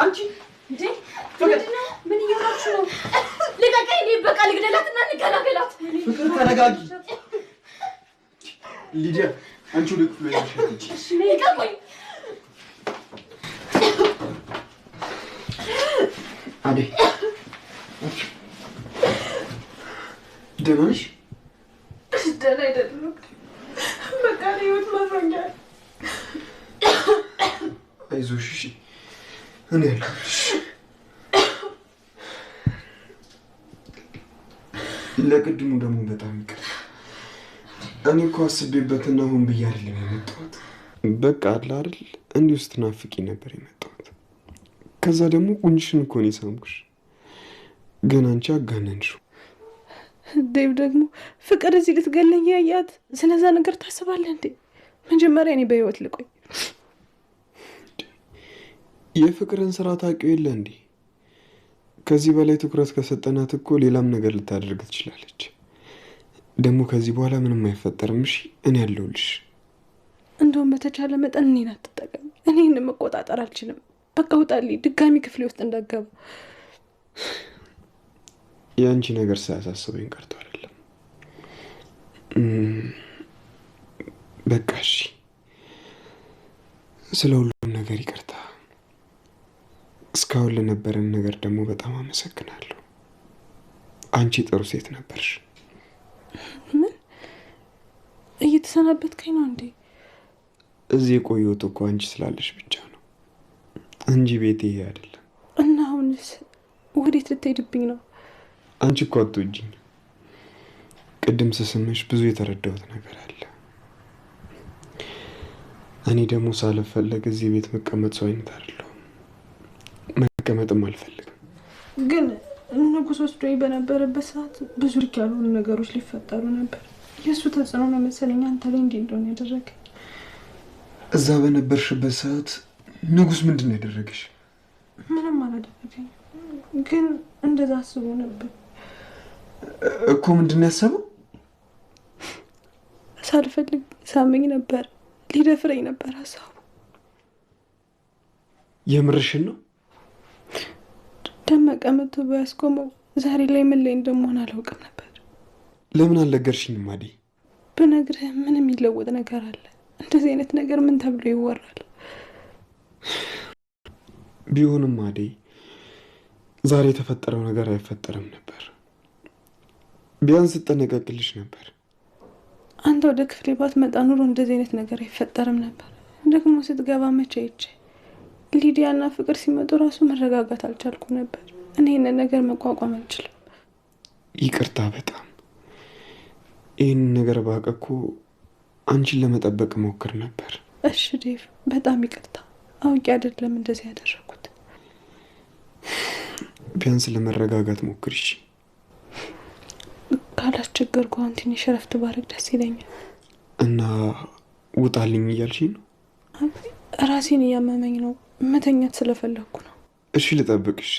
አንቺ እንዴ ምን እያላችሁ ነው? ልቀቀኝ! በቃ ልግደላትና እንገላገላት። ፍቅር ተረጋጊ። ሊዲያ አንቺ ወደ ክፍሉ ያልሻለች። እሺ ልቀቀኝ። አዴ ደህና ነሽ? ደህና አይደለም። በቃ ህይወት መሮኛል። አይዞሽ እሺ፣ እኔ ያለሁልሽ። ለቅድሙ ደግሞ በጣም ይቅር። እኔ እኮ አስቤበትና ሆን ብዬ አይደለም የመጣሁት። በቃ አለ አይደል እንዲሁ ስትናፍቂ ነበር የመጣሁት። ከዛ ደግሞ ቁንጅሽን እኮ ነው የሳምኩሽ፣ ግን አንቺ አጋነንሽው። ዴቭ ደግሞ ፍቅር እዚህ ልትገለኝ ያያት ስለዛ ነገር ታስባለህ እንዴ? መጀመሪያ እኔ በህይወት ልቆይ። የፍቅርን ስራ ታውቂው የለ እንዴ? ከዚህ በላይ ትኩረት ከሰጠናት እኮ ሌላም ነገር ልታደርግ ትችላለች። ደግሞ ከዚህ በኋላ ምንም አይፈጠርም። እሺ እኔ ያለሁልሽ። እንደውም በተቻለ መጠን እኔን አትጠቀም። እኔ ይህን መቆጣጠር አልችልም። በቃ ውጣልኝ፣ ድጋሚ ክፍሌ ውስጥ እንዳገባ። የአንቺ ነገር ሳያሳስበኝ ቀርቶ አይደለም። በቃ እሺ፣ ስለ ሁሉም ነገር ይቅርታ። እስካሁን ለነበረን ነገር ደግሞ በጣም አመሰግናለሁ። አንቺ ጥሩ ሴት ነበርሽ። ምን እየተሰናበትከኝ ነው እንዴ? እዚህ የቆየሁት እኮ አንቺ ስላለሽ ብቻ ነው እንጂ ቤቴ ይሄ አይደለም። እና አሁንስ ወዴት ልትሄድብኝ ነው? አንቺ እኮ አትወጂኝ። ቅድም ስስምሽ ብዙ የተረዳሁት ነገር አለ። እኔ ደግሞ ሳልፈለግ እዚህ ቤት መቀመጥ ሰው አይነት አይደለሁም። መቀመጥም አልፈልግም። ግን ንጉስ ወስዶኝ በነበረበት ሰዓት ብዙ ልክ ያልሆኑ ነገሮች ሊፈጠሩ ነበር። የእሱ ተጽዕኖ ነው መሰለኝ አንተ ላይ እንዲህ እንደሆነ ያደረገኝ። እዛ በነበርሽበት ሰዓት ንጉስ ምንድን ነው ያደረገሽ? ምንም አላደረገኝ፣ ግን እንደዛ አስቦ ነበር እኮ። ምንድን ነው ያሰበው? ሳልፈልግ ሳመኝ ነበር፣ ሊደፍረኝ ነበር ሀሳቡ። የምርሽን ነው? ደመቀ መቶ ባያስቆመው ዛሬ ላይ ምን ላይ እንደምሆን አላውቅም ነበር። ለምን አልነገርሽኝም አዴ? ብነግርህ ምን የሚለወጥ ነገር አለ? እንደዚህ አይነት ነገር ምን ተብሎ ይወራል? ቢሆንም አዴ ዛሬ የተፈጠረው ነገር አይፈጠርም ነበር። ቢያንስ እጠነቀቅልሽ ነበር። አንተ ወደ ክፍሌ ባትመጣ ኑሮ እንደዚህ አይነት ነገር አይፈጠርም ነበር። ደግሞ ስትገባ መቼ አይቼ ሊዲያና ፍቅር ሲመጡ ራሱ መረጋጋት አልቻልኩም ነበር። እኔ ይህንን ነገር መቋቋም አልችልም። ይቅርታ በጣም። ይህን ነገር ባውቅ እኮ አንቺን ለመጠበቅ ሞክር ነበር። እሺ ዴቭ፣ በጣም ይቅርታ። አውቄ አይደለም እንደዚህ ያደረኩት። ቢያንስ ለመረጋጋት ሞክር እሺ። ካላስቸገርኩ አሁን ትንሽ እረፍት ባረግ ደስ ይለኛል። እና ውጣልኝ እያልሽኝ ነው? ራሴን እያመመኝ ነው። መተኛት ስለፈለግኩ ነው። እሺ ልጠብቅሽ።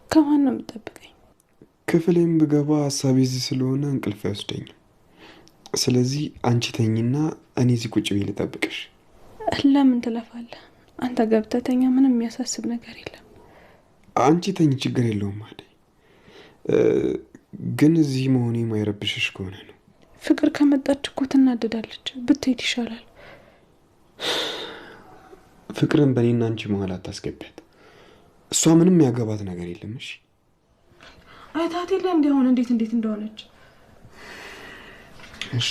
ከማን ነው የምጠብቀኝ? ክፍሌም ብገባ ሀሳቤ እዚህ ስለሆነ እንቅልፍ አይወስደኝም። ስለዚህ አንቺ ተኝና እኔ እዚህ ቁጭ ብዬ ልጠብቅሽ። ለምን ትለፋለህ? አንተ ገብተህ ተኛ። ምንም የሚያሳስብ ነገር የለም። አንቺ ተኝ፣ ችግር የለውም አይደል? ግን እዚህ መሆኔ ማይረብሽሽ ከሆነ ነው። ፍቅር ከመጣች እኮ ትናደዳለች። ብትሄድ ይሻላል። ፍቅርን በእኔና አንቺ መሀል አታስገቢያት። እሷ ምንም ያገባት ነገር የለም። እሺ አይታት የለ እንዲሆን እንዴት እንደሆነች። እሺ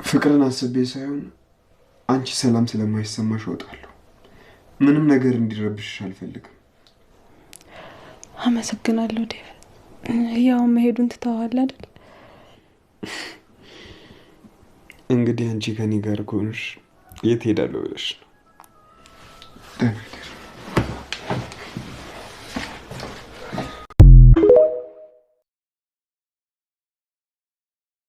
ፍቅርን አስቤ ሳይሆን አንቺ ሰላም ስለማይሰማሽ እወጣለሁ። ምንም ነገር እንዲረብሽሽ አልፈልግም። አመሰግናለሁ ዴቭ። ያው መሄዱን ትተዋል አይደል? እንግዲህ አንቺ ከኔ ጋር ከሆንሽ የት ሄዳለሁ ብለሽ ነው?